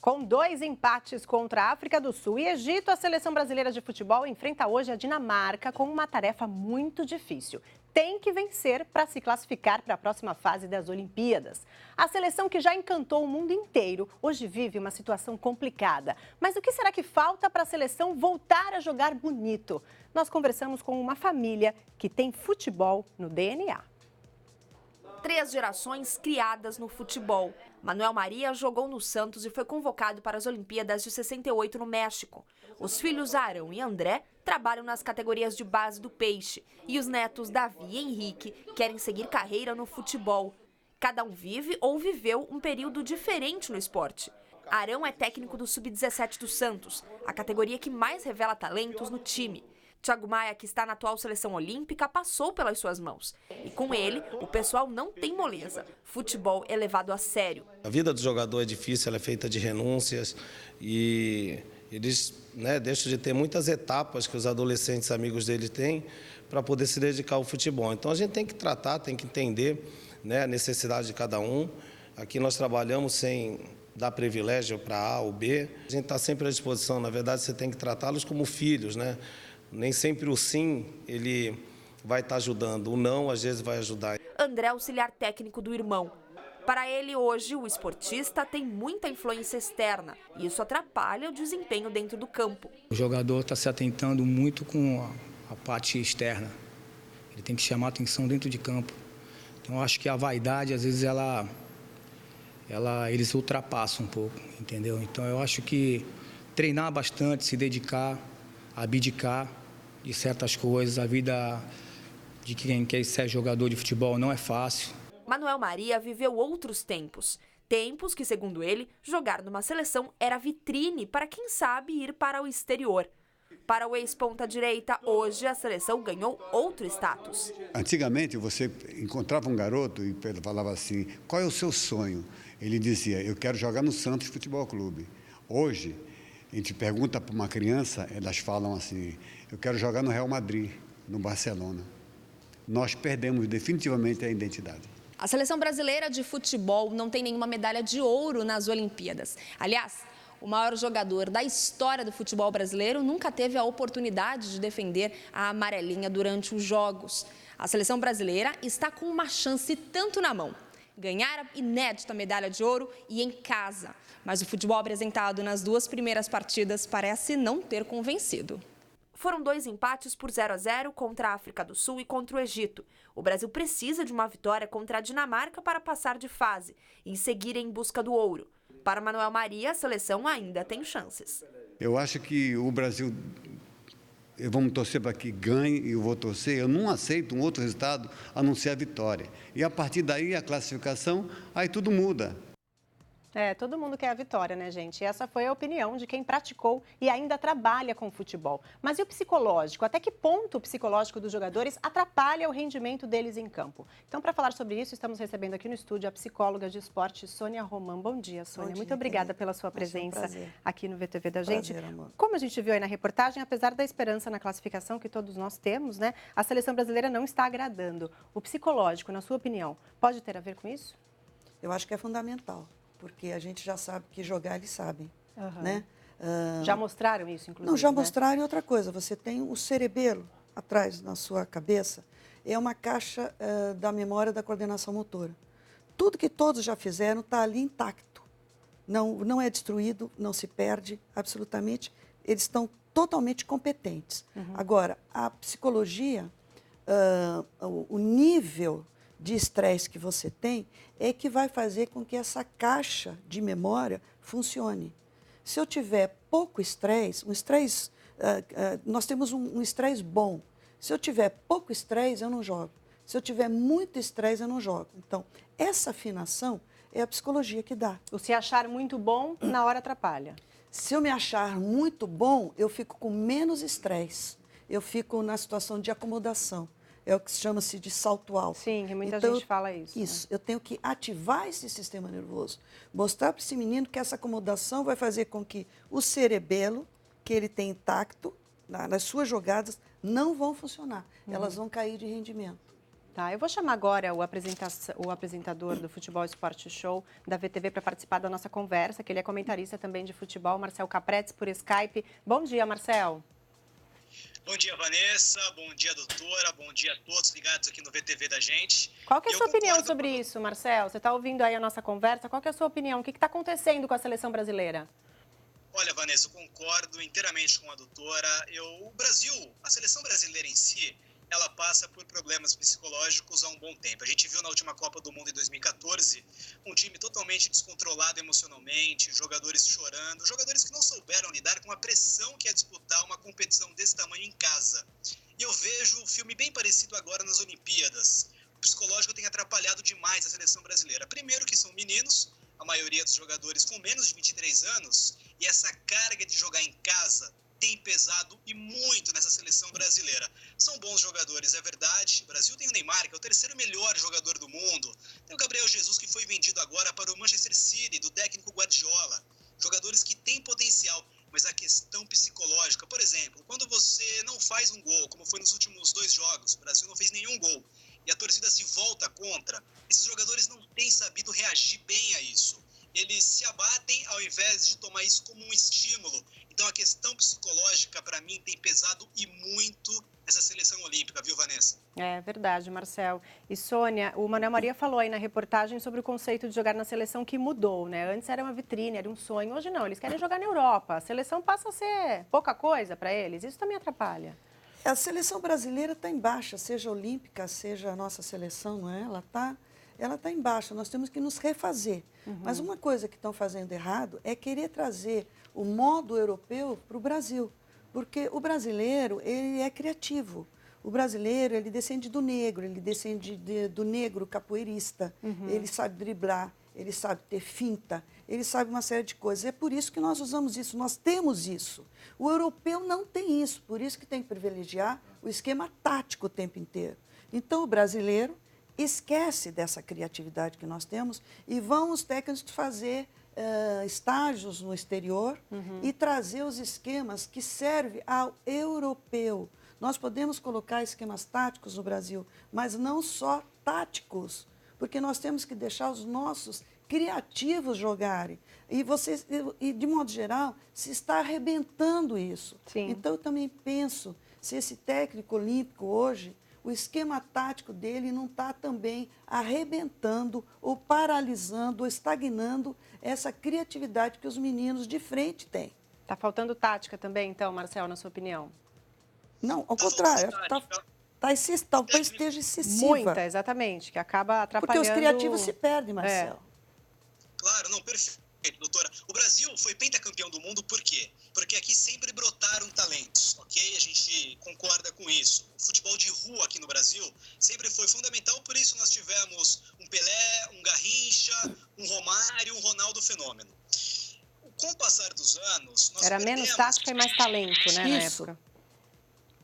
Com 2 empates contra a África do Sul e Egito, a seleção brasileira de futebol enfrenta hoje a Dinamarca com uma tarefa muito difícil. Tem que vencer para se classificar para a próxima fase das Olimpíadas. A seleção que já encantou o mundo inteiro hoje vive uma situação complicada. Mas o que será que falta para a seleção voltar a jogar bonito? Nós conversamos com uma família que tem futebol no DNA. 3 gerações criadas no futebol. Manuel Maria jogou no Santos e foi convocado para as Olimpíadas de 68 no México. Os filhos Arão e André trabalham nas categorias de base do Peixe. E os netos Davi e Henrique querem seguir carreira no futebol. Cada um vive ou viveu um período diferente no esporte. Arão é técnico do Sub-17 do Santos, a categoria que mais revela talentos no time. Thiago Maia, que está na atual seleção olímpica, passou pelas suas mãos. E com ele, o pessoal não tem moleza. Futebol é levado a sério. A vida do jogador é difícil, ela é feita de renúncias e eles deixam de ter muitas etapas que os adolescentes amigos deles têm para poder se dedicar ao futebol. Então a gente tem que tratar, tem que entender a necessidade de cada um. Aqui nós trabalhamos sem dar privilégio para A ou B. A gente está sempre à disposição, na verdade você tem que tratá-los como filhos, Nem sempre o sim, ele vai estar ajudando, o não, às vezes, vai ajudar. André é auxiliar técnico do irmão. Para ele, hoje, o esportista tem muita influência externa e isso atrapalha o desempenho dentro do campo. O jogador está se atentando muito com a parte externa. Ele tem que chamar atenção dentro de campo. Então, eu acho que a vaidade, às vezes, eles ultrapassam um pouco, entendeu? Então, eu acho que treinar bastante, se dedicar, abdicar de certas coisas, a vida de quem quer ser jogador de futebol não é fácil. Manuel Maria viveu outros tempos. Tempos que, segundo ele, jogar numa seleção era vitrine para quem sabe ir para o exterior. Para o ex-ponta-direita, hoje a seleção ganhou outro status. Antigamente você encontrava um garoto e falava assim, qual é o seu sonho? Ele dizia, eu quero jogar no Santos Futebol Clube. Hoje, a gente pergunta para uma criança, elas falam assim, eu quero jogar no Real Madrid, no Barcelona. Nós perdemos definitivamente a identidade. A seleção brasileira de futebol não tem nenhuma medalha de ouro nas Olimpíadas. Aliás, o maior jogador da história do futebol brasileiro nunca teve a oportunidade de defender a amarelinha durante os Jogos. A seleção brasileira está com uma chance tanto na mão. Ganhar a inédita medalha de ouro e em casa. Mas o futebol apresentado nas 2 primeiras partidas parece não ter convencido. Foram 2 empates por 0-0 contra a África do Sul e contra o Egito. O Brasil precisa de uma vitória contra a Dinamarca para passar de fase e seguir em busca do ouro. Para Manuel Maria, a seleção ainda tem chances. Eu acho que o Brasil, vamos torcer para que ganhe e eu vou torcer. Eu não aceito um outro resultado a não ser a vitória. E a partir daí, a classificação, aí tudo muda. Todo mundo quer a vitória, né, gente? E essa foi a opinião de quem praticou e ainda trabalha com futebol. Mas e o psicológico? Até que ponto o psicológico dos jogadores atrapalha o rendimento deles em campo? Então, para falar sobre isso, estamos recebendo aqui no estúdio a psicóloga de esporte, Sônia Roman. Bom dia, Sônia. Bom dia, muito obrigada pela sua presença aqui no VTV da gente. Prazer, amor. Como a gente viu aí na reportagem, apesar da esperança na classificação que todos nós temos, a seleção brasileira não está agradando. O psicológico, na sua opinião, pode ter a ver com isso? Eu acho que é fundamental. Porque a gente já sabe que jogar eles sabem, Já mostraram isso, inclusive? Não, já mostraram e outra coisa, você tem o cerebelo atrás na sua cabeça, é uma caixa da memória da coordenação motora. Tudo que todos já fizeram está ali intacto, não é destruído, não se perde, absolutamente, eles estão totalmente competentes. Agora, a psicologia, o nível de estresse que você tem é que vai fazer com que essa caixa de memória funcione. Se eu tiver pouco estresse, nós temos um estresse bom. Se eu tiver pouco estresse, eu não jogo. Se eu tiver muito estresse, eu não jogo. Então, essa afinação é a psicologia que dá. O se achar muito bom, na hora atrapalha. Se eu me achar muito bom, eu fico com menos estresse. Eu fico na situação de acomodação. É o que chama-se de salto alto. Sim, muita gente fala isso. Isso, eu tenho que ativar esse sistema nervoso. Mostrar para esse menino que essa acomodação vai fazer com que o cerebelo, que ele tem intacto, nas suas jogadas, não vão funcionar. Elas vão cair de rendimento. Tá, eu vou chamar agora o apresentador do Futebol Esporte Show da VTV para participar da nossa conversa, que ele é comentarista também de futebol, Marcel Capretes, por Skype. Bom dia, Marcel. Bom dia, Vanessa. Bom dia, doutora. Bom dia a todos ligados aqui no VTV da gente. Qual que é a sua opinião sobre isso, Marcel? Você está ouvindo aí a nossa conversa? Qual que é a sua opinião? O que está acontecendo com a seleção brasileira? Olha, Vanessa, eu concordo inteiramente com a doutora. O Brasil, a seleção brasileira em si, ela passa por problemas psicológicos há um bom tempo. A gente viu na última Copa do Mundo em 2014 um time totalmente descontrolado emocionalmente, jogadores chorando, jogadores que não souberam lidar com a pressão que é disputar uma competição desse tamanho em casa. E eu vejo um filme bem parecido agora nas Olimpíadas. O psicológico tem atrapalhado demais a seleção brasileira. Primeiro que são meninos, a maioria dos jogadores com menos de 23 anos, e essa carga de jogar em casa tem pesado e muito nessa seleção brasileira. São bons jogadores, é verdade. O Brasil tem o Neymar, que é o terceiro melhor jogador do mundo. Tem o Gabriel Jesus, que foi vendido agora para o Manchester City, do técnico Guardiola. Jogadores que têm potencial, mas a questão psicológica, por exemplo, quando você não faz um gol, como foi nos últimos 2 jogos, o Brasil não fez nenhum gol, e a torcida se volta contra, esses jogadores não têm sabido reagir bem a isso. Eles se abatem ao invés de tomar isso como um estímulo. Então a questão psicológica, para mim, tem pesado e muito essa seleção olímpica, viu, Vanessa? É verdade, Marcel. E Sônia, o Manuel Maria falou aí na reportagem sobre o conceito de jogar na seleção que mudou, né? Antes era uma vitrine, era um sonho. Hoje não, eles querem jogar na Europa. A seleção passa a ser pouca coisa para eles. Isso também atrapalha. A seleção brasileira está em baixa, seja olímpica, seja a nossa seleção, não é? Ela tá em baixa, nós temos que nos refazer. Mas uma coisa que estão fazendo errado é querer trazer o modo europeu para o Brasil. Porque o brasileiro, ele é criativo. O brasileiro, ele descende do negro, ele descende do negro capoeirista. Ele sabe driblar, ele sabe ter finta, ele sabe uma série de coisas. É por isso que nós usamos isso, nós temos isso. O europeu não tem isso, por isso que tem que privilegiar o esquema tático o tempo inteiro. Então, o brasileiro esquece dessa criatividade que nós temos e vão os técnicos fazer estágios no exterior e trazer os esquemas que servem ao europeu. Nós podemos colocar esquemas táticos no Brasil, mas não só táticos, porque nós temos que deixar os nossos criativos jogarem. E de modo geral, se está arrebentando isso. Sim. Então, eu também penso, se esse técnico olímpico hoje, o esquema tático dele não está também arrebentando ou paralisando ou estagnando essa criatividade que os meninos de frente têm. Está faltando tática também, então, Marcel, na sua opinião? Não, ao contrário, talvez esteja excessiva. Muita, exatamente, que acaba atrapalhando... Porque os criativos se perdem, Marcelo. Claro, não, perfeito, doutora. O Brasil foi pentacampeão do mundo por quê? Porque aqui sempre brotaram talentos, ok? A gente concorda com isso. O futebol de rua aqui no Brasil sempre foi fundamental, por isso nós tivemos um Pelé, um Garrincha, um Romário, um Ronaldo Fenômeno. Com o passar dos anos, nós Era perdemos... menos tática e mais talento, né, Isso. na época.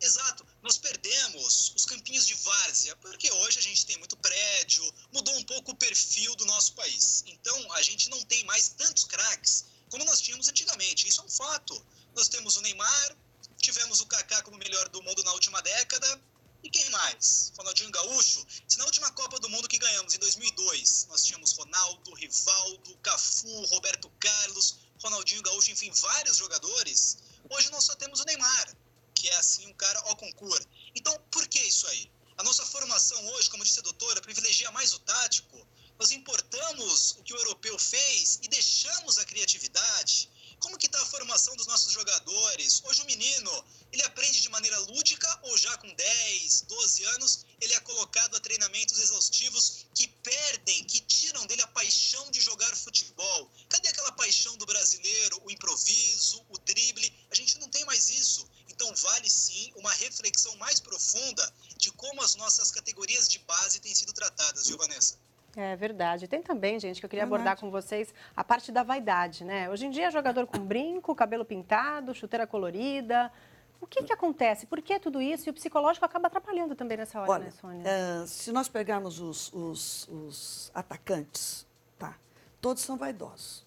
Exato. Nós perdemos os campinhos de várzea, porque hoje a gente tem muito prédio, mudou um pouco o perfil do nosso país. Então, a gente não tem mais tantos craques como nós tínhamos antigamente. Isso é um fato. Nós temos o Neymar, tivemos o Kaká como melhor do mundo na última década, e quem mais? Ronaldinho Gaúcho. Se na última Copa do Mundo que ganhamos, em 2002, nós tínhamos Ronaldo, Rivaldo, Cafu, Roberto Carlos, Ronaldinho Gaúcho, enfim, vários jogadores, hoje nós só temos o Neymar, que é assim um cara ao concurso. Então, por que isso aí? A nossa formação hoje, como disse a doutora, privilegia mais o tático. Nós importamos o que o europeu fez e deixamos a criatividade. Como que está a formação dos nossos jogadores? Hoje o menino, ele aprende de maneira lúdica ou já com 10, 12 anos, ele é colocado a treinamentos exaustivos que perdem, que tiram dele a paixão de jogar futebol. Cadê aquela paixão do brasileiro, o improviso, o drible? A gente não tem mais isso. Então, vale sim uma reflexão mais profunda de como as nossas categorias de base têm sido tratadas, viu, Vanessa? É verdade. Tem também, gente, que eu queria abordar com vocês a parte da vaidade, né? Hoje em dia, jogador com brinco, cabelo pintado, chuteira colorida. O que acontece? Por que tudo isso? E o psicológico acaba atrapalhando também nessa hora, né, Sônia? Se nós pegarmos os atacantes, tá? Todos são vaidosos.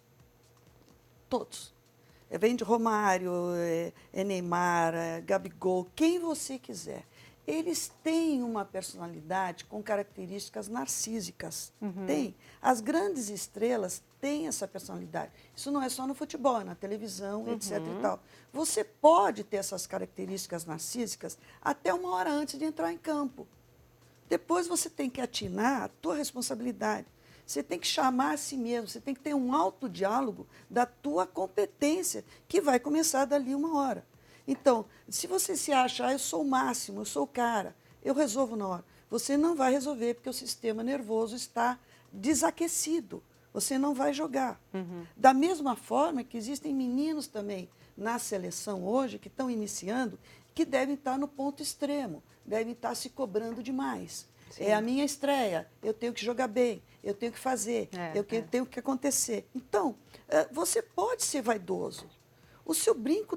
Todos. Vem de Romário, Neymar, Gabigol, quem você quiser. eles têm uma personalidade com características narcísicas. Tem. As grandes estrelas têm essa personalidade. Isso não é só no futebol, é na televisão, etc. e tal. Você pode ter essas características narcísicas até uma hora antes de entrar em campo. Depois você tem que atinar a tua responsabilidade. Você tem que chamar a si mesmo, você tem que ter um autodiálogo da tua competência, que vai começar dali uma hora. Então, se você se acha, eu sou o máximo, eu sou o cara, eu resolvo na hora. Você não vai resolver, porque o sistema nervoso está desaquecido. Você não vai jogar. Da mesma forma que existem meninos também na seleção hoje, que estão iniciando, que devem estar no ponto extremo, devem estar se cobrando demais. Sim. É a minha estreia, eu tenho que jogar bem, eu tenho que fazer, tenho que acontecer. Então, você pode ser vaidoso. O seu brinco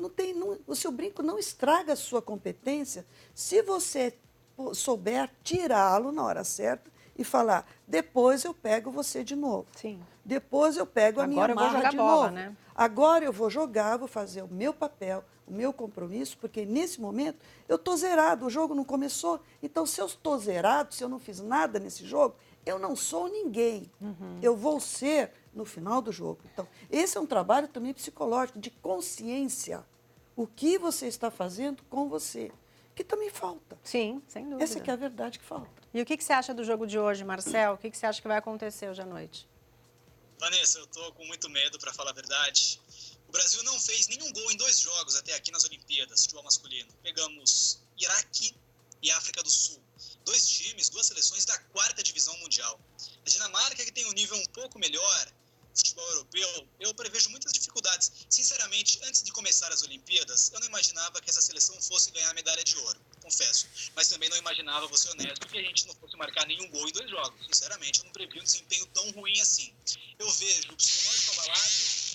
não estraga a sua competência se você souber tirá-lo na hora certa e falar, depois eu pego você de novo. Sim. Depois eu pego a minha marra de bola, novo. né? Agora eu vou jogar, vou fazer o meu papel, o meu compromisso, porque nesse momento eu estou zerado, o jogo não começou. Então, se eu estou zerado, se eu não fiz nada nesse jogo, eu não sou ninguém. Eu vou ser no final do jogo. Então, esse é um trabalho também psicológico, de consciência. O que você está fazendo com você, que também falta. Sim, sem dúvida. Essa que é a verdade que falta. E o que você acha do jogo de hoje, Marcel? O que você acha que vai acontecer hoje à noite? Vanessa, eu tô com muito medo, para falar a verdade. O Brasil não fez nenhum gol em 2 jogos até aqui nas Olimpíadas, futebol masculino. Pegamos Iraque e África do Sul. 2 times, 2 seleções da 4ª divisão mundial. A Dinamarca, que tem um nível um pouco melhor, futebol europeu, eu prevejo muitas dificuldades. Sinceramente, antes de começar as Olimpíadas, eu não imaginava que essa seleção fosse ganhar a medalha de ouro, confesso. Mas também não imaginava, vou ser honesto, que a gente não fosse marcar nenhum gol em 2 jogos. Sinceramente, eu não previ um desempenho tão ruim assim. Eu vejo o psicológico abalado,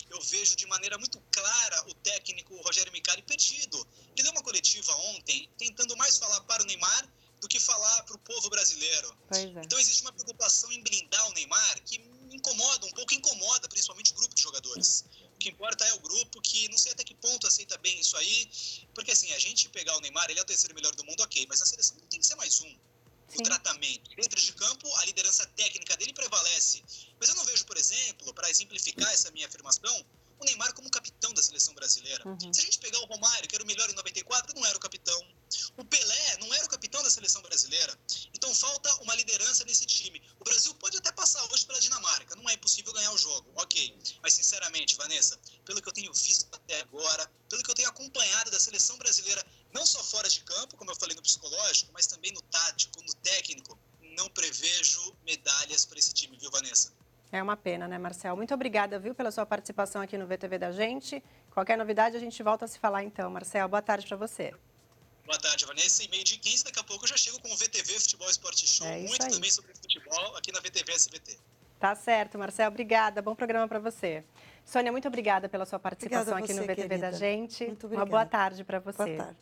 eu vejo de maneira muito clara o técnico Rogério Micali perdido. Ele deu uma coletiva ontem, tentando mais falar para o Neymar do que falar para o povo brasileiro. Então existe uma preocupação em blindar o Neymar que me incomoda, um pouco incomoda, principalmente o grupo de jogadores. O que importa é o grupo que não sei até que ponto aceita bem isso aí, porque assim, a gente pegar o Neymar, ele é o 3º melhor do mundo, ok, mas na seleção não tem que ser mais um. O tratamento. Dentro de campo, a liderança técnica dele prevalece. Mas eu não vejo, por exemplo, para exemplificar essa minha afirmação, o Neymar como capitão da seleção brasileira. Se a gente pegar o Romário, que era o melhor em 94, não era o capitão. O Pelé não era o capitão da seleção brasileira. Então falta uma liderança nesse time. O Brasil pode até passar hoje pela Dinamarca, não é impossível ganhar o jogo, ok. Mas sinceramente, Vanessa, pelo que eu tenho visto até agora, pelo que eu tenho acompanhado da seleção brasileira, não só fora de campo, como eu falei no psicológico, mas também no tático, no técnico, não prevejo medalhas para esse time, viu, Vanessa? É uma pena, né, Marcel? Muito obrigada, viu, pela sua participação aqui no VTV da gente. Qualquer novidade, a gente volta a se falar então. Marcel, boa tarde para você. Boa tarde, Vanessa. E 12h15, daqui a pouco eu já chego com o VTV Futebol Esporte Show. Muito aí. Também sobre futebol aqui na VTV SBT. Tá certo, Marcel. Obrigada. Bom programa para você. Sônia, muito obrigada pela sua participação aqui no VTV da gente. Muito obrigada. Uma boa tarde para você. Boa tarde.